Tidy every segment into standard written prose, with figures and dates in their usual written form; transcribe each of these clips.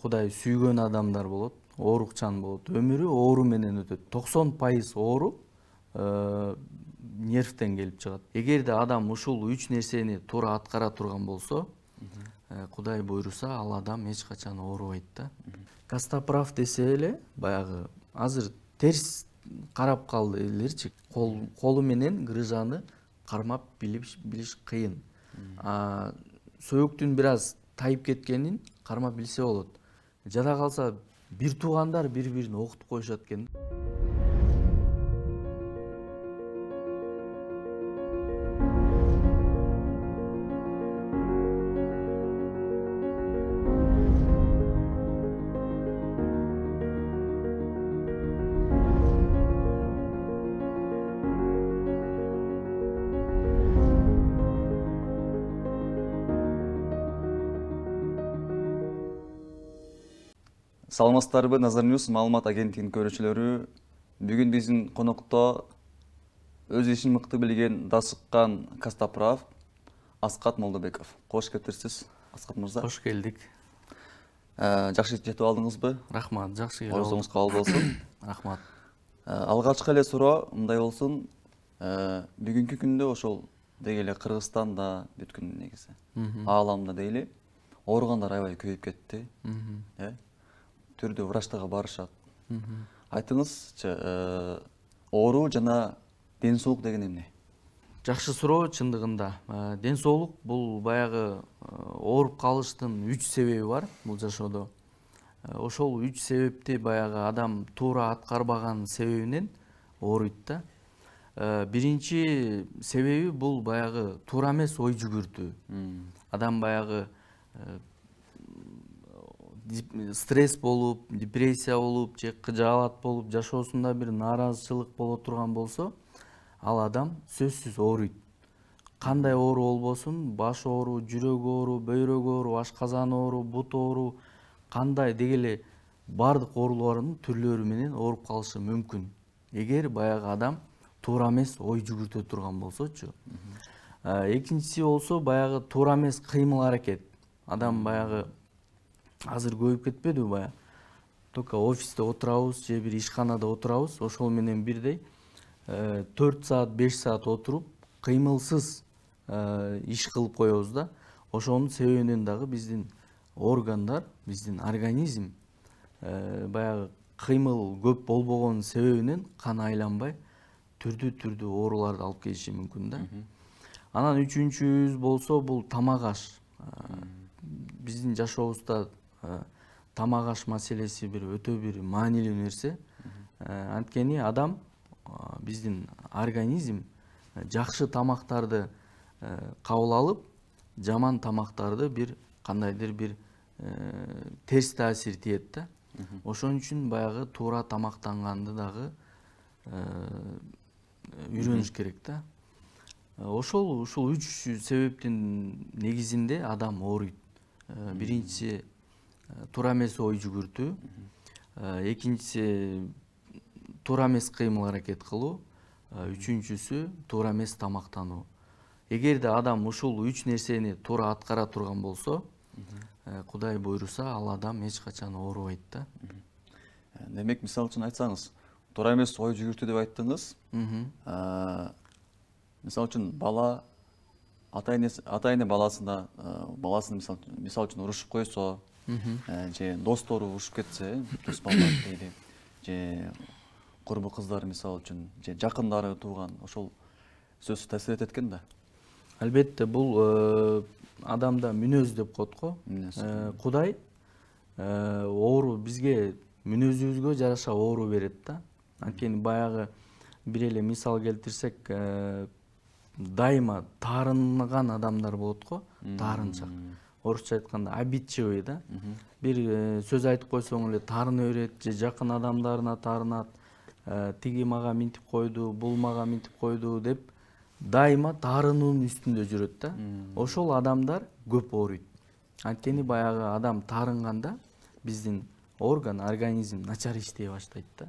Кудай сүйгөн адамдар болот, оорукчан болот. Өмүрү оору менен өтөт. 90% оору нервтен келип чыгат. Эгерде адам ушул 3 нерсени туура аткара турган болсо, Кудай буйруса, ал адам эч качан оорубайт да. Костоправ десе эле, баягы азыр терс карап калды элерчи. Колу менен грыжаны кармап билиш кыйын. Сөөктүн бир аз тайып кеткенин кармап билсе болот. Жада калса бир туугандар бири-бирин окутуп коюшат экен. Саламатсыздарбы, Назар Ньюс маалымат агенттигинин көрүүчүлөрү. Бүгүн биздин конокто өз ишин мыкты билген, дасыккан Костоправ Аскат Молдобеков. Кош келипсиз, Аскат мырза. Кош келдик. Жакшы жетип алдыңызбы? Рахмат, жакшы келип. Орусуңуз кабыл болсун. Рахмат. Алгачкы эле суроо мындай болсун. Бүгүнкү күндө ошол деги эле Кыргызстанда, бүткүл негизи ааламда дейли, ооругандар аябай көбөйүп кетти. Түрдүү врачтарга барышат. Айтыңызчы, оору жана ден соолук деген эмне? Жакшы суроо чындыгында. Ден соолук бул баягы ооруп калыштын 3 себеби бар бул жашоодо. Ошол 3 себепти баягы адам туура аткарбаган себебинен ооруйт да. Биринчи себеби бул баягы туура эмес ой жүгүртүү. Адам баягы стресс болуп, депрессия болуп, же кыжаалат болуп, жашоосунда бир нааразычылык боло турган болсо, ал адам сөзсүз ооруйт. Кандай оору болбосун, баш оору, жүрөк оору, бөйрөк оору, ашказан оору, бут оору, кандай дегеле бардык оорулардын түрлөрү менен ооруп калышы мүмкүн. Эгер баягы адам туура эмес ой жүгүртө турган болсочу. Экинчиси болсо баягы туура эмес кыймыл аракет. Адам баягы азыр көбүп кетпедиби баягы? Только офисте отурабыз, же бир ишканада отурабыз, ошол менен бирдей 4 саат, 5 саат отуруп, кыймылсыз иш кылып коебуз да. Ошонун себебинен дагы биздин органдар, биздин организм баягы кыймыл көп болбогон себебинен кан айланбай түрдүү ооруларды алып келиши мүмкүн да. Анан үчүнчүбүз болсо бул тамак аш. Биздин жашообузда тамак аш маселеси бир өтө бир маанилүү нерсе. Анткени адам, биздин организм жакшы тамактарды кабыл алып, жаман тамактарды бир кандайдыр бир терс таасир тиет да. Ошон үчүн баягы туура тамактанганды дагы үйрөнүш керек да. Ушул 3 себептин негизинде адам ооруйт. Биринчиси туура эмес ой жүгүртүү, экинчиси туура эмес кыймыл аракет кылуу, үчүнчүсү туура эмес тамактануу. Эгерде адам ушул 3 нерсени туура аткара турган болсо, Кудай буйруса, ал адам эч качан оорубайт да. Демек, мисалы үчүн айтсаңыз, туура эмес ой жүгүртүү деп айттыңыз. Мисалы үчүн бала ата-эне баласын мисалы үчүн урушуп койсо, же достору урушуп кетсе, дос балдар дейли, же курбу кыздар мисалы үчүн, же жакындары тууган, ошол сөзсүз таасир этет экен да. Албетте, бул адамда мүнөз деп коет го. Кудай оору бизге мүнөзүбүзгө жараша оору берет да. Анткени баягы бир эле мисал келтирсек, дайыма таарынган адамдар болот го, таарынчак. Орусча айтканда обидчивый да. Бир сөз айтып койсоң эле таарына берет, же жакын адамдарына таарынат. Тиги мага минтип койду, бул мага минтип койду деп дайыма таарынуунун үстүндө жүрөт да. Ошол адамдар көп ооруйт. Анткени баягы адам таарынганда биздин организм начар иштей баштайт да.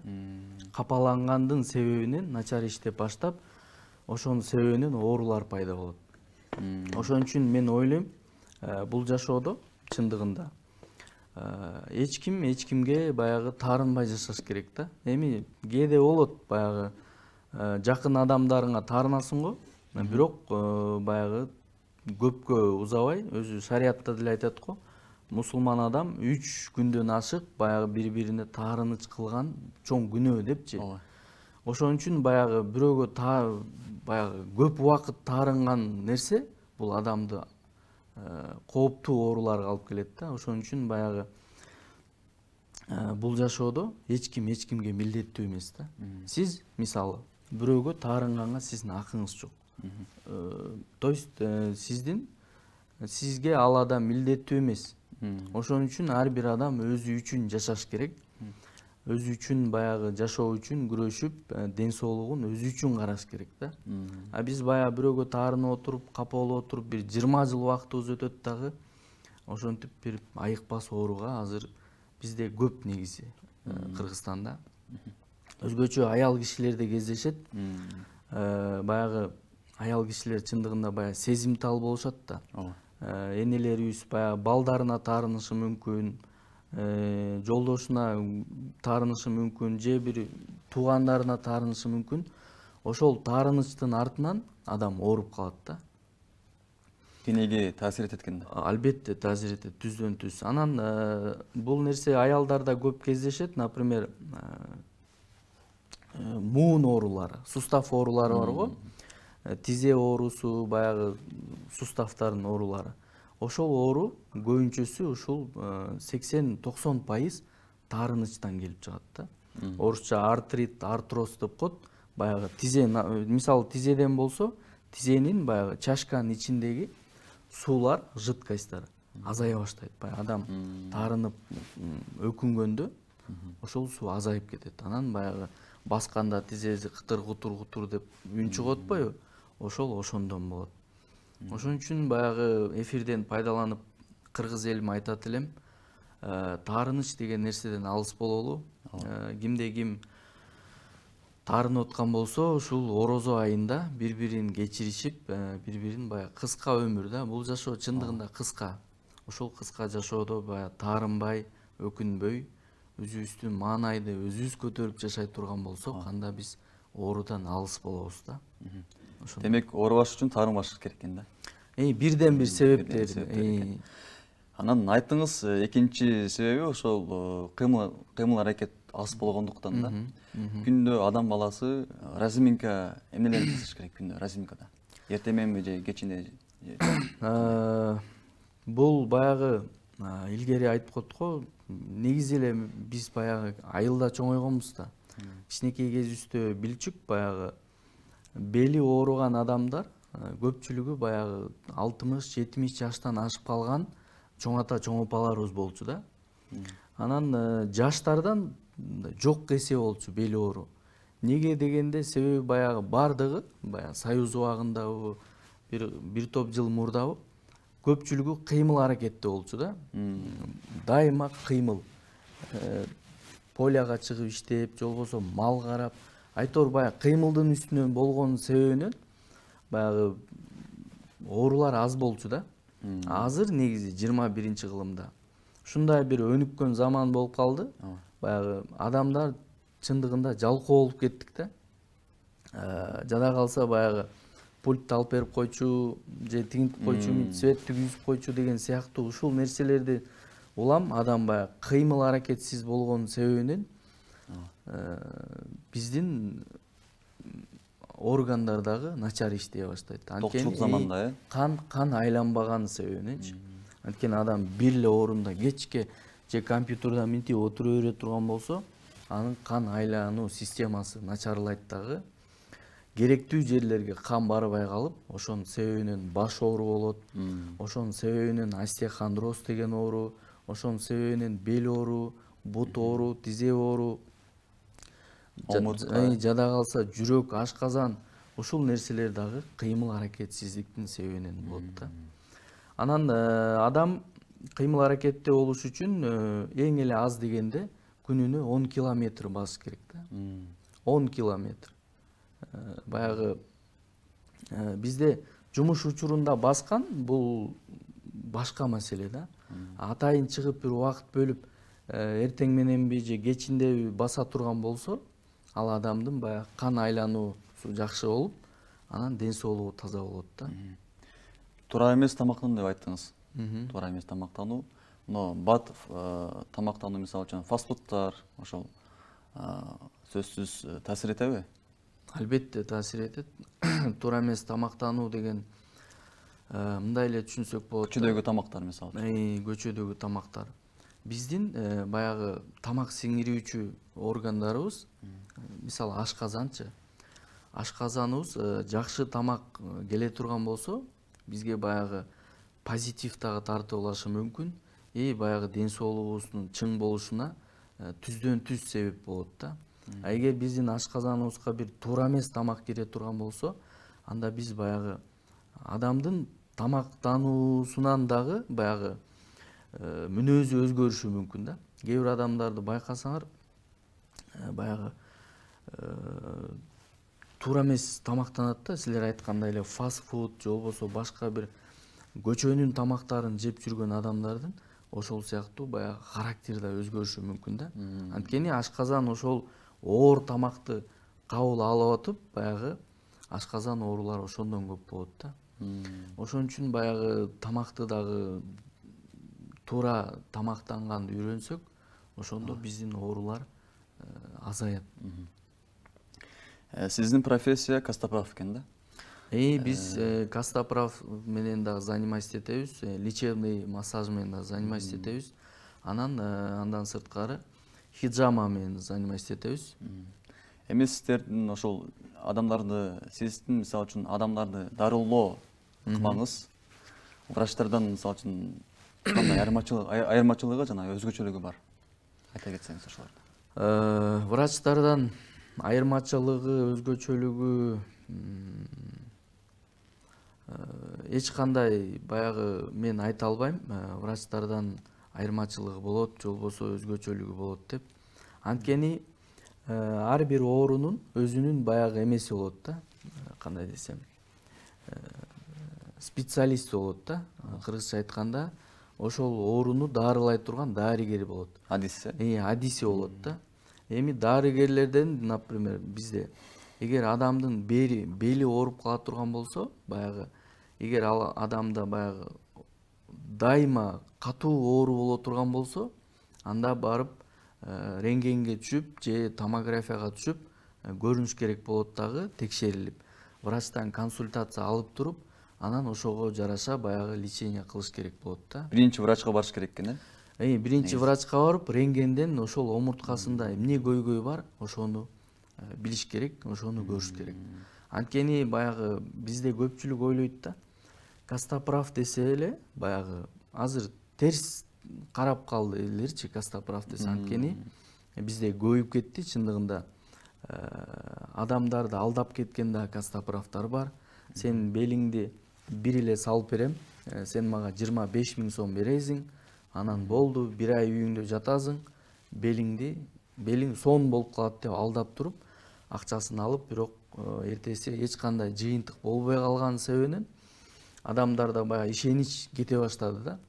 Капалангандын себебинен начар иштеп баштап, ошонун себебинен оорулар пайда болот. Ошон үчүн мен ойлойм, бул жашоодо чындыгында эч кимге баягы таарынбай жашаш керек да. Эми кээде болот баягы жакын адамдарыңа таарынасың го, бирок баягы көпкө узабай, өзү шариятта деле айтат го, мусулман адам 3 күндөн ашык баягы бири-бирине таарыныч кылган чоң күнөө депчи. Ошон үчүн баягы бирөөгө баягы көп убакыт таарынган нерсе бул адамды кооптуу ооруларга алып келет да. Ошон үчүн баягы бул жашоодо эч кимге милдеттүү эмес да. Сиз мисалы бирөөгө таарынганга сиздин акыңыз жок. То есть сизге ал адам милдеттүү эмес. Ошон үчүн ар бир адам өзү үчүн жашаш керек. Өзү үчүн баягы жашоо үчүн күрөшүп, ден соолугун өзү үчүн караш керек да. А биз баягы бирөөгө таарынып отуруп, капа болуп отуруп, бир 20 жыл убактыбыз өтөт дагы. Ошентип бир айыкпас ооруга азыр бизде көп негизи Кыргызстанда. Өзгөчө аял кишилер да кездешет. Баягы аял кишилер чындыгында баягы сезимтал болушат да. Энелерибиз баягы балдарына таарынышы мүмкүн, жолдошуна таарынышы мүмкүн, же бир туугандарына таарынышы мүмкүн. Ошол таарынычтын артынан адам ооруп калат да. Денеге таасир этет экен да. Албетте таасир этет, түздөн түз. Анан бул нерсе аялдарда көп кездешет. Например, муун оорулары, сустав оорулары бар го. Тизе оорусу, баягы суставтардын оорулары. Ошол оору көбүнчөсү ушул 80-90% таарынычтан келип чыгат да. Орусча артрит, артроз деп коет. Баягы тизе, мисалы тизеден болсо, тизенин баягы чашканын ичиндеги суулар, жидкостьтар азая баштайт. Баягы адам таарынып өкүнгөндө ошол суу азайып кетет. Анан баягы басканда тизеси кытыр деп үн чыгып атпайбы? Ошондон болот. Ошон үчүн баягы эфирден пайдаланып кыргыз элиме айтат элем, таарыныч деген нерседен алыс бололу. Кимде ким таарынып аткан болсо, ушул орозо айында бири-бирин кечиришип, бири-бирин баягы кыска өмүр да. Бул жашоо чындыгында кыска. Ошол кыска жашоодо баягы таарынбай, өкүнбөй, өзүбүздүн маанайды өзүбүз көтөрүп жашай турган болсок, анда биз оорудан алыс болобуз да. Демек, оорубаш үчүн таарынбаш керек экен да. Бирден бир себептер. Анан айттыңыз, экинчи себеби ошол кыймыл аракет аз болгондуктан да. Күндө адам баласы разминка эмнелерди жасаш керек күндө разминкада? Эртең мененби же кечинде? Бул баягы илгери айтып коет го, негизи эле биз баягы айылда чоңойгонбуз да. Кичинекей кезибизде билчүк баягы бели ооруган адамдар көпчүлүгү баягы 60-70 жаштан ашып калган чоң ата чоң апаларыбыз болчу да. Анан жаштардан жок эсе болчу бели оору. Неге дегенде себеби баягы бардыгы баягы Союз убагындабы бир топ жыл мурдабы көпчүлүгү кыймыл аракетте болчу да. Дайыма кыймыл. Поляга чыгып иштеп, же болбосо мал карап, айтор баягы кыймылдын үстүнөн болгон себебинен баягы оорулар аз болчу да. Азыр негизи 21-кылымда ушундай бир өнүккөн заман болуп калды. Баягы адамдар чындыгында жалкоо болуп кеттик да. Жада калса баягы пультти алып берип койчу, же тигинтип койчу, светти күйүзүп койчу деген сыяктуу ушул нерселерди улам адам баягы кыймыл аракетсиз болгон себебинен биздин органдар дагы начар иштей баштайт. Токчулук заманда, кан айланбаган себебиненчи. Анткени адам бир эле орунда кечке же компьютерда минтип отура бере турган болсо, анын кан айлануу системасы начарлайт дагы. Керектүү жерлерге кан барбай калып, ошонун себебинен баш оору болот. Ошонун себебинен остеохондроз деген оору, ошонун себебинен бел оору, бут оору, тизе оору, жада калса жүрөк, ашказан, ушул нерселер дагы кыймыл аракетсиздиктин себебинен болот да. Анан адам кыймыл аракетте болуш үчүн эң эле аз дегенде күнүнө 10 километр басыш керек да. 10 километр. Баягы бизде жумуш учурунда баскан бул башка маселе да. Атайын чыгып бир убакыт бөлүп эртең мененби же кечинdeби баса турган болсо, ал адамдын баягы кан айлануусу жакшы болуп, анан ден соолугу таза болот да. Туура эмес тамактануу деп айттыңыз. Туура эмес тамактануу. Но бат тамактануу мисалы үчүн фастфудтар ошол сөзсүз таасир этеби? Албетте таасир этет. Туура эмес тамактануу деген мындай эле түшүнсөк болот. Көчөдөгү тамактар мисалы. Көчөдөгү тамактар. Биздин баягы тамак сиңирүүчү органдарыбыз, мисалы ашказанчы. Ашказаныбыз жакшы тамак келе турган болсо, бизге баягы позитив дагы тартып алышы мүмкүн. Баягы ден соолугубуздун чың болушуна түздөн түз себеп болот да. Эгер биздин ашказаныбызга бир туура эмес тамак кире турган болсо, анда биз баягы адамдын тамактануусунан дагы баягы мүнөзү өзгөрүшү мүмкүн да. Кээ бир адамдарды байкасаңар, баягы туура эмес тамактанат да, силер айткандай эле фастфуд же болбосо башка бир көчөнүн тамактарын жеп жүргөн адамдардын ошол сыяктуу баягы характери да өзгөрүшү мүмкүн да. Анткени ашказан ошол оор тамакты кабыл алып атып, баягы ашказан оорулары ошондон көп болот да. Ошон үчүн баягы тамакты дагы туура тамактанганды үйрөнсөк, ошондо биздин оорулар азаят. Сиздин профессия костоправ экен да? Биз костоправ менен да заниматься этебиз, лечебный массаж менен да заниматься этебиз. Андан сырткары хиджама менен заниматься этебиз. Эми сиздердин ошол адамдарды, сиздин мисалы үчүн адамдарды дарылоо ыкмаңыз врачтардан мисалы үчүн кандай айырмачылыгы жана өзгөчөлүгү бар? Айта кетсеңиз ошолорду. Врачтардан айырмачылыгы, өзгөчөлүгү эч кандай баягы мен айта албайм. Врачтардан айырмачылыгы болот, же болбосо өзгөчөлүгү болот деп. Анткени ар бир оорунун өзүнүн баягы эмеси болот да. Кандай десем, специалист болот да. Кыргызча айтканда, ошол ооруну дарылай турган дарыгер болот. Адиси? Адиси болот да. Эми дарыгерлерден, например, бизде эгер адамдын бели ооруп кала турган болсо, баягы эгер ал адамда баягы дайыма катуу оору боло турган болсо, анда барып рентгенге түшүп же томографияга түшүп көрүнүш керек болот дагы, текшерилип, врачтан консультация алып туруп, анан ошого жараша баягы лечение кылыш керек болот да. Биринчи врачка барыш керек экен, биринчи врачка барып, рентгенден ошол омурткасында эмне көйгөй бар, ошону билиш керек, ошону көрүш керек. Анткени баягы бизде көпчүлүк ойлойт да, костоправ десе эле баягы азыр терс карап калды элерчи костоправ десе. Анткени бизде көбөйүп кетти чындыгында. Адамдарды алдап кеткен да костоправтар бар. Сен белиңди бир эле салып берем, сен мага 25 000 сом бересиң, анан болду, бир ай үйүңдө жатасың, белиң сон болуп калат деп алдап туруп, акчасын алып, бирок эртеси эч кандай жыйынтык болбой калган себебинен адамдарда баягы ишенич кете баштады да.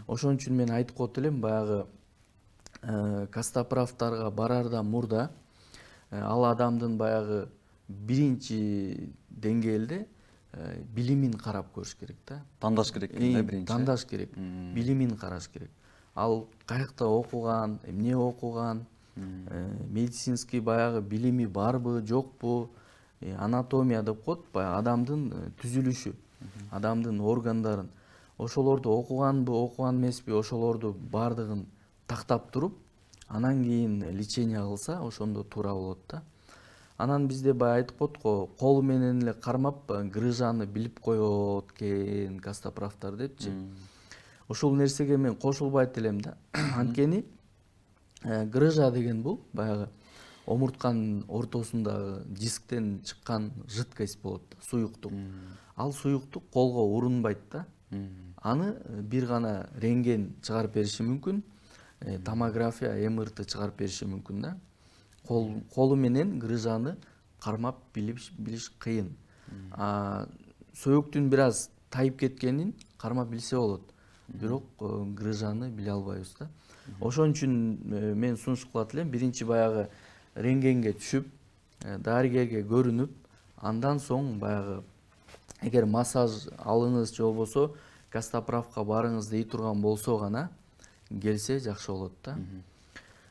Ошон үчүн мен айтып коет элем, баягы костоправтарга барардан мурда ал адамдын баягы биринчи деңгээлде билимин карап көрүш керек да. Тандаш керек да биринчи. Тандаш керек, билимин караш керек. Ал каякта окуган, эмне окуган, медицинский баягы билими барбы, жокпу, анатомия деп коет, баягы адамдын түзүлүшү, адамдын органдарын, ошолорду окуганбы, окуган эмеспи, ошолорду бардыгын тактап туруп, анан кийин лечение кылса, ошондо туура болот да. Анан бизде баягы айтып коет го, колу менен эле кармап, грыжаны билип коет экен костоправтар депчи. Ошол нерсеге мен кошулбайт элем да. Анткени грыжа деген бул баягы омуртканын ортосундагы дисктен чыккан жидкость болот да, суюктук. Ал суюктук колго урунбайт да. Аны бир гана рентген чыгарып бериши мүмкүн, томография, МРТ чыгарып бериши мүмкүн да. Колу менен грыжаны кармап билиш кыйын. Сөөктүн бир аз тайып кеткенин кармап билсе болот. бирок грыжаны биле албайбыз да. Ошон үчүн мен сунуш кылат элем, биринчи баягы рентгенге түшүп, дарыгерге көрүнүп, андан соң баягы эгер массаж алыңыз же болбосо костоправка барыңыз дей турган болсо гана келсе жакшы болот да.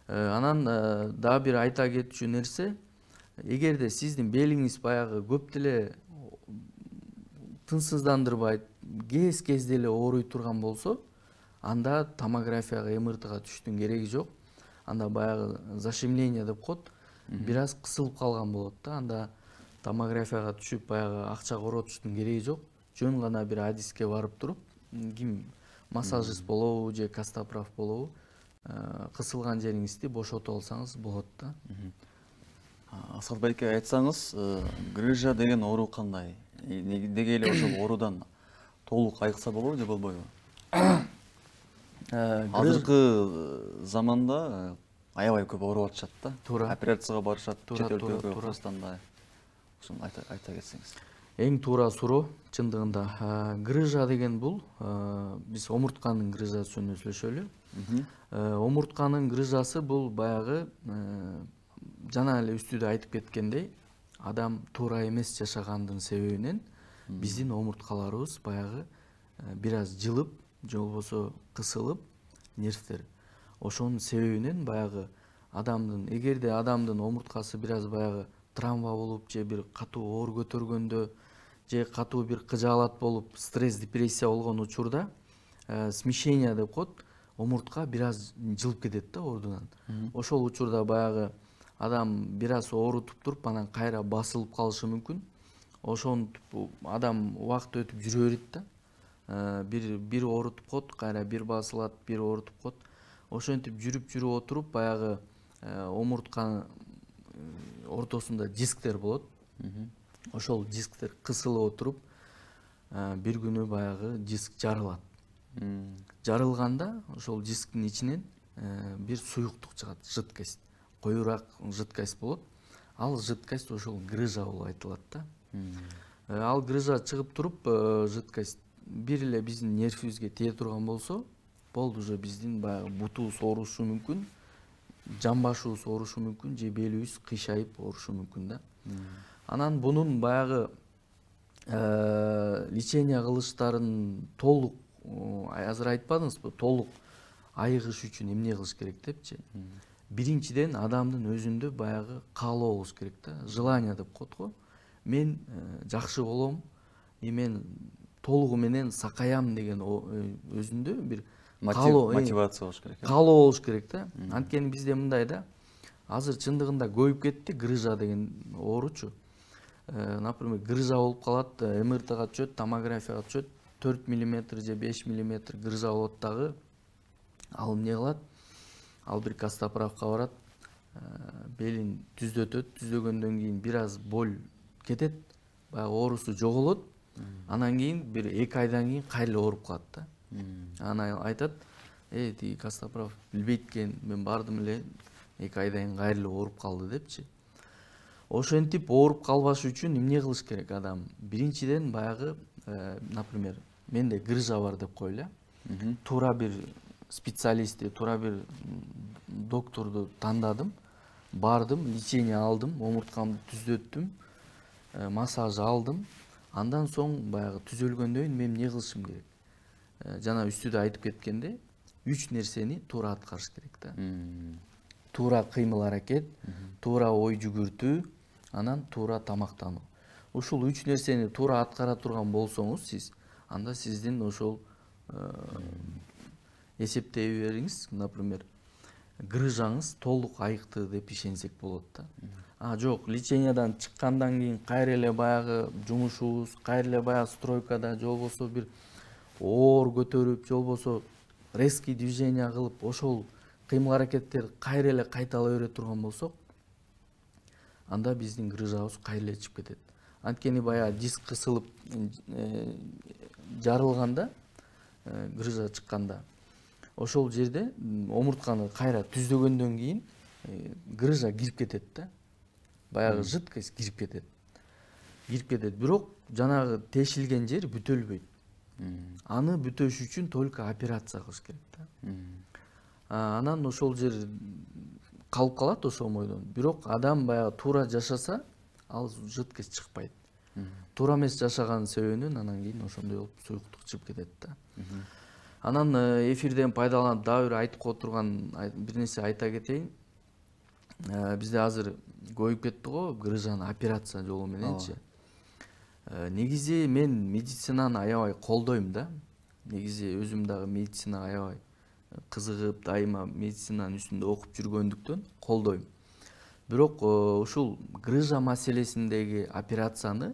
Анан дагы бир айта кетчү нерсе, эгерде сиздин белиңиз баягы көп деле тынчсыздандырбайт, кезде эле ооруй турган болсо, анда томографияга, МРТга түштүн кереги жок. Анда баягы зашемление деп коет, бир аз кысылып калган болот да. Анда томографияга түшүп баягы акча коротуштун кереги жок. Жөн гана бир адиске барып туруп, ким массажист болобу же костоправ болобу, кысылган жериңизди бошотуп алсаңыз болот да. Асхат байке, айтсаңыз, грыжа деген оору кандай? Деге эле ошол оорудан толук айыкса болобу же болбойбу? Азыркы заманда аябай көп ооруп атышат да. Туура. Операцияга барышат, Туура, чет туура, өлкөгө, туура. Кыргызстанда. Ошону айта кетсеңиз. Эң туура суроо чындыгында. Грыжа деген бул, биз омуртканын грыжасы жөнүндө сүйлөшөлү. Омуртканын грыжасы бул баягы жана эле үстүдө айтып кеткендей, адам туура эмес жашагандын себебинен биздин омурткаларыбыз баягы бир аз жылып же болбосо кысылып, нервтер. Ошонун себебинен баягы эгерде адамдын омурткасы бир аз баягы травма болуп же бир катуу оор көтөргөндө же катуу бир кыжаалат болуп, стресс, депрессия болгон учурда смещение деп коет, омуртка бир аз жылып кетет да ордунан. Ошол учурда баягы адам бир аз оорутуп туруп, анан кайра басылып калышы мүмкүн. Ошентип адам убакыт өтүп жүрө берет да. Бир оорутуп коет, кайра бир басылат, бир оорутуп коет. Ошентип жүрүп отуруп баягы омуртканын ортосунда дисктер болот. Ошол дисктер кысылып отуруп, бир күнү баягы диск жарылат. Жарылганда ошол дисктин ичинен бир суюктук чыгат, жидкость. Коюраак жидкость болот. Ал жидкость ошол грыжа болуп айтылат да. Ал грыжа чыгып туруп, жидкость бир эле биздин нервибизге тие турган болсо, болду, уже биздин баягы бутубуз оорушу мүмкүн, жамбашыбыз оорушу мүмкүн, же белибиз кыйшайып оорушу мүмкүн да. Анан бунун баягы лечение кылыштарын толук, азыр айтпадыңызбы, толук айыгыш үчүн эмне кылыш керек депчи? Биринчиден адамдын өзүндө баягы каалоо болуш керек да, желание деп коет го. Мен жакшы болом, мен толугу менен сакаям деген өзүндө бир мотивация болуш керек. Каалоо болуш керек да. Анткени бизде мындай да, азыр чындыгында көбүп кетти грыжа деген ооручу. Например, грыжа болуп калат, МРТга түшөт, томографияга түшөт, 4 мм же 5 мм грыжа болот дагы. Ал эмне кылат? Ал бир костоправка барат, белин түздөтөт, түздөгөндөн кийин бир аз боль кетет, баягы оорусу жоголот. Анан кийин бир 2 айдан кийин кайра ооруп калат да. Анан айтат, тиги костоправ билбейт экен, мен бардым эле 2 айдан кийин кайра ооруп калды депчи. Ошентип ооруп калбаш үчүн эмне кылыш керек адам? Биринчиден баягы, например, менде грыжа бар деп коелу. Туура бир специалистти, туура бир докторду тандадым, бардым, лечение алдым, омурткамды түздөттүм, массаж алдым. Андан соң баягы түзөлгөндөн кийин мен эмне кылышым керек? Жана үстүдө айтып кеткенде, 3 нерсени туура аткарыш керек да. Туура кыймыл аракет, туура ой жүгүртүү, анан туура тамактануу. Ушул 3 нерсени туура аткара турган болсоңуз сиз, анда сиздин ошол эсептей бериңиз, например, грыжаңыз толук айыкты деп ишенсек болот да. Жок, лечениядан чыккандан кийин кайра эле баягы жумушубуз, кайра эле баягы стройкада же болбосо бир оор көтөрүп, же болбосо резкий движение кылып, ошол кыймыл аракеттер кайра эле кайтала бере турган болсок, анда биздин грыжабыз кайра эле чыгып кетет. Анткени баягы диск кысылып жарылганда, грыжа чыкканда, ошол жерде омуртканы кайра түздөгөндөн кийин грыжа кирип кетет да. Баягы жидкость кирип кетет. Бирок жанагы тешилген жер бүтөлбөйт. Аны бүтөш үчүн только операция кылыш керек да. Анан ошол жер калып калат ошол мойдон. Бирок адам баягы туура жашаса, ал жыткыч чыкпайт. Туура эмес жашаган себебинен анан кийин ошондой болуп суюктук чыгып кетет да. Анан эфирден пайдаланып дагы бир айтып кое турган бир нерсе айта кетейин. Бизде азыр көбөйүп кетти го грыжаны операция жолу мененчи. Негизи мен медицинаны аябай колдойм да. Негизи өзүм дагы медицинага аябай кызыгып, дайыма медицинанын үстүндө окуп жүргөндүктөн колдойм. Бирок ушул грыжа маселесиндеги операцияны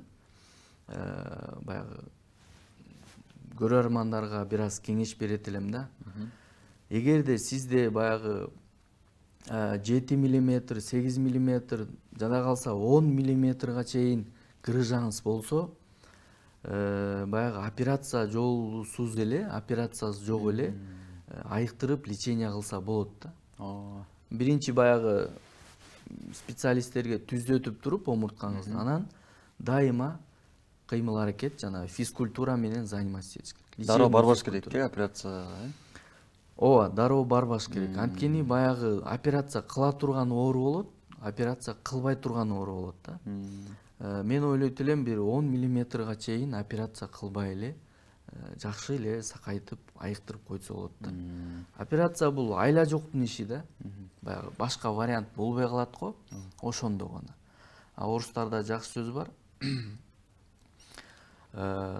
баягы көрөрмандарга бир аз кеңеш берет элем да. Эгерде сизде баягы 7 мм, 8 мм, жада калса 10 мм чейин грыжаңыз болсо, баягы операция жолусуз эле, операциясы жок эле айыктырып лечение кылса болот да. Биринчи баягы специалисттерге түзөтүп туруп омурткаңызды, анан дайыма кыймыл аракет жана физкультура менен заниматься этиш керек. Дароо барбаш керек операцияга, Ооба, дароо барбаш керек. Анткени баягы операция кыла турган оору болот, операция кылбай турган оору болот да. Мен ойлойт элем бир 10 мм чейин операция кылбай эле жакшы эле сакайтып айыктырып койсо болот да. Операция бул айла жоктун иши да. Баягы башка вариант болбой калат го, ошондо гана. Орустарда жакшы сөз бар.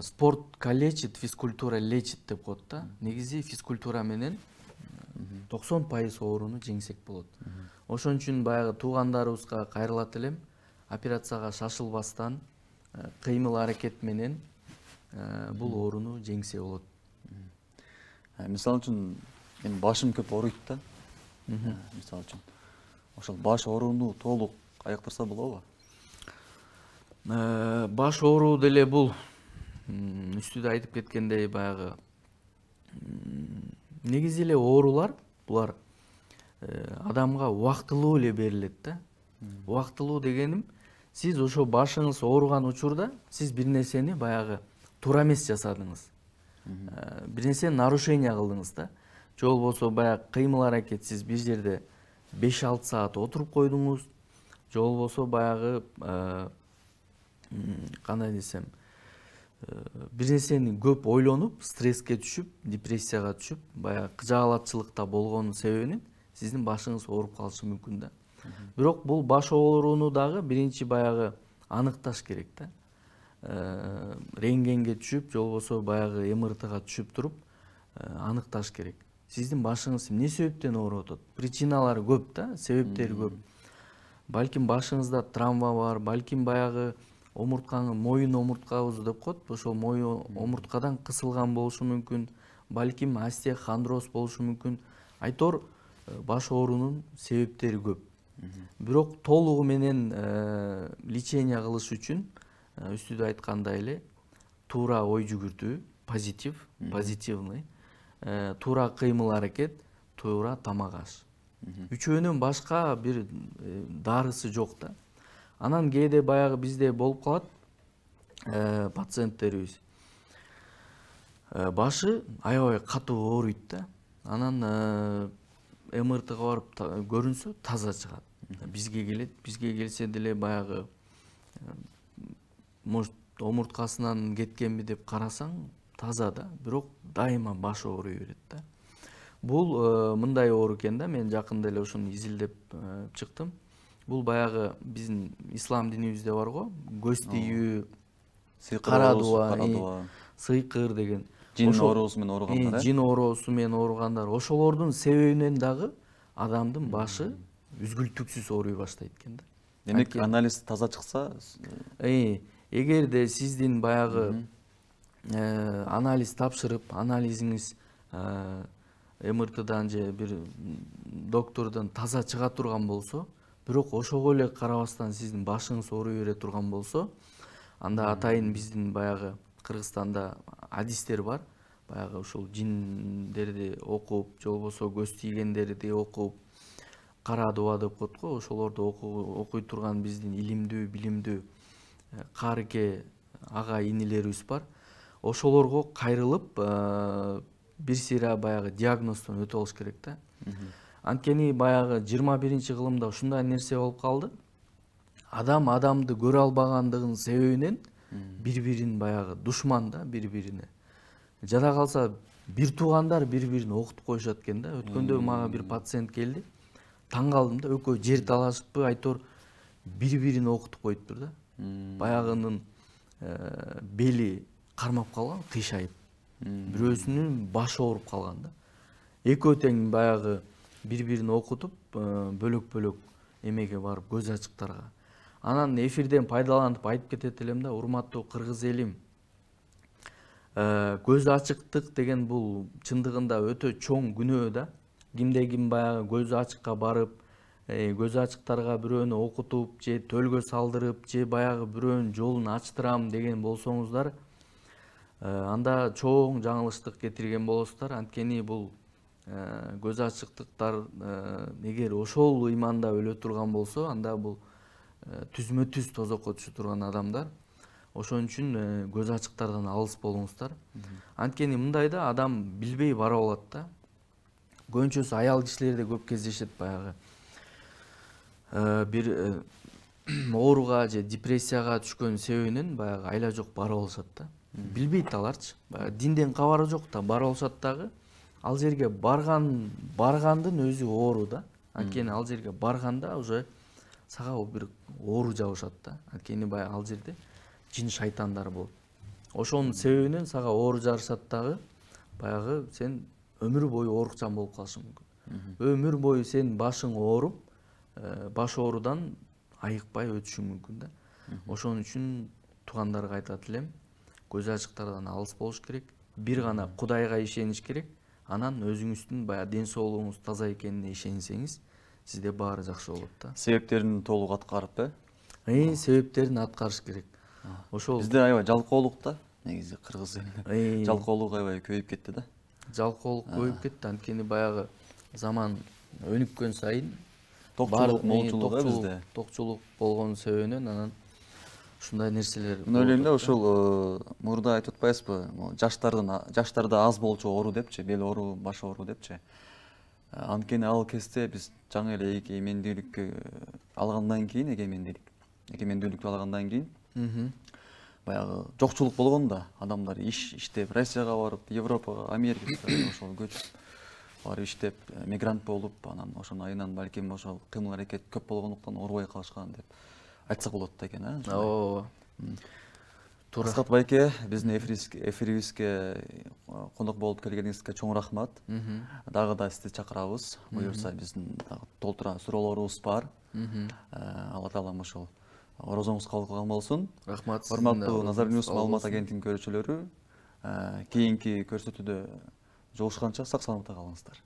Спорт калечит, физкультура лечит деп коет да. Негизи физкультура менен 90% ооруну жеңсек болот. Ошон үчүн баягы туугандарыбызга кайрылат элем, операцияга шашылбастан кыймыл аракет менен бул ооруну жеңсе болот. Мисалы үчүн мен башым көп ооруйт да. Мисалы үчүн ошол баш ооруну толук айыктырса болобу? Баш ооруу деле бул үстүдө айтып кеткендей баягы негизи эле оорулар булар адамга убактылуу эле берилет да. Убактылуу дегеним, сиз ошо башыңыз ооруган учурда сиз бир нерсени баягы туура эмес жасадыңыз. Бир нерсени нарушение кылдыңыз да. Же болбосо баягы кыймыл аракет сиз бир жерде 5-6 саат отуруп койдуңуз. Же болбосо баягы кандай десем, бир нерсени көп ойлонуп, стресске түшүп, депрессияга түшүп, баягы кыжаалатчылыкта болгонун себебинен сиздин башыңыз ооруп калышы мүмкүн да. Бирок бул баш ооруну дагы биринчи баягы аныкташ керек да. Рентгенге түшүп, же болбосо баягы МРТга түшүп туруп аныкташ керек. Сиздин башыңыз эмне себептен ооруп атат? Причиналары көп да, себептери көп. Балким башыңызда травма бар, балким баягы моюн омурткабыз деп коет, ошол моюн омурткадан кысылган болушу мүмкүн, балким остеохондроз болушу мүмкүн. Айтор баш оорунун себептери көп. Бирок толугу менен лечение кылыш үчүн үстүдө айткандай эле туура ой жүгүртүү, позитивный, туура кыймыл аракет, туура тамак аш. Үчөөнүн башка бир дарысы жок да. Анан кээде баягы бизде болуп калат пациенттерибиз. Башы аябай катуу ооруйт да. Анан МРТга барып көрүнсө таза чыгат. Бизге келет, бизге келсе деле баягы может омурткасынан кеткенби деп карасаң таза да, бирок дайыма башы ооруй берет да. Бул мындай оору экен да, мен жакында эле ошону изилдеп чыктым. Бул баягы биздин ислам динибизде бар го, көз тийүү, кара дуа, сыйкыр деген. Жин оорусу менен ооругандар. Жин оорусу менен ооругандар. Ошолордун себебинен дагы адамдын башы үзгүлтүксүз ооруй баштайт экен да. Демек анализ таза чыкса, эгерде сиздин баягы анализ тапшырып, анализиңиз МРТдан же бир доктордон таза чыга турган болсо, бирок ошого эле карабастан сиздин башыңыз ооруй бере турган болсо, анда атайын биздин баягы Кыргызстанда адистер бар. Баягы ушул жиндерди окуп, же болбосо көз тийгендерди окуп, кара дуа деп коет го, ошолорду окуй турган биздин илимдүү, билимдүү карыке ага инилерибиз бар. ошолорго кайрылып бир сыйра баягы диагноздон өтө алыш керек да. Анткени баягы 21-чи кылымда ушундай нерсе болуп калды. Адам адамды көрө албагандыгынын себебинен бири-бирин баягы душман да бири-бирине. Жада калса бир туугандар бири-бирин окутуп коюшат экен да. Өткөндө мага бир пациент келди. Таң калдым да, экөө жер талашыппы, айтор бири-бирин окутуп коюптур да. Баягынын бели кармап калган, кыйшайып. Бирөөсүнүн башы ооруп калган да. Экөө тең баягы бири-бирин окутуп, бөлөк-бөлөк эмеге барып, көз ачыктарга. Анан эфирден пайдаланып айтып кетет элем да, урматтуу кыргыз элим. Көз ачыктык деген бул чындыгында өтө чоң күнөө да. Кимде ким баягы көз ачыкка барып, көз ачыктарга бирөөнү окутуп, же төлгө салдырып, же баягы бирөөнүн жолун ачтырам деген болсоңуздар, анда чоң жаңылыштык кетирген болосуздар. Анткени бул көз ачыктыктар эгер ошол ыйманда өлө турган болсо, анда бул түзмө-түз тозокко түшө турган адамдар. Ошон үчүн көз ачыктардан алыс болуңуздар. Анткени мындайда адам билбей бара алат да. Көбүнчөсү аял кишилерде көп кездешет баягы. Бир ооруга же депрессияга түшкөн себебинен баягы айла жок бара алышат да. Билбейт аларчы. Баягы динден кабары жок да бара алышат дагы. Ал жерге баргандын өзү оору да. Анткени ал жерге барганда уже сага бир оору жабышат да. Анткени баягы ал жерде жин шайтандар болот. Ошонун себебинен сага оору жарышат дагы. Баягы сен өмүр бою оорукчан болуп калышың мүмкүн. Өмүр бою сен башың ооруп, баш оорудан айыкпай өтүшүң мүмкүн да. Ошон үчүн туугандарга айтат элем, көз ачыктардан алыс болуш керек. Бир гана Кудайга ишениш керек. Анан өзүңүздүн баягы ден соолугуңуз таза экенине ишенсеңиз, сизде баары жакшы болот да. Себептерин толук аткарып, себептерин аткарыш керек. Ошол бизде аябай жалкоолук да, негизи кыргыз элинде. Жалкоолук аябай көбөйүп кетти да. Жалкоолук көбөйүп кетти. Анткени баягы заман өнүккөн сайын токчулук, молчулук бизде. Токчулук болгон себебинен анан ушундай нерселер. Мен ойлойм да, ушул мурда айтып атпайсызбы, жаштарда аз болчу оору депчи, бел оору, баш оору депчи. Анткени ал кезде биз жаңы эле эгемендүүлүккө алгандан кийин, эгемендүүлүктү алгандан кийин баягы жокчулук болгон да, адамдар иштеп, Россияга барып, Европага, Америкага ошол көчүп барып иштеп, мигрант болуп, анан ошонун айынан балким ошол кыймыл аракет көп болгондуктан оорубай калышкан деп айтсак болот да экен, Ооба. Туура. Аскат байке, биздин эфирибизге конок болуп келгениңизге чоң рахмат. Дагы да сизди чакырабыз. Буюрса биздин толтура суроолорубуз бар. Алла таалам ошол орозоңуз кабыл кылган болсун. Рахмат. Урматтуу Назар Ньюс маалымат агенттигинин көрүүчүлөрү, кийинки көрсөтүүдө жолугушканча сак саламатта калыңыздар.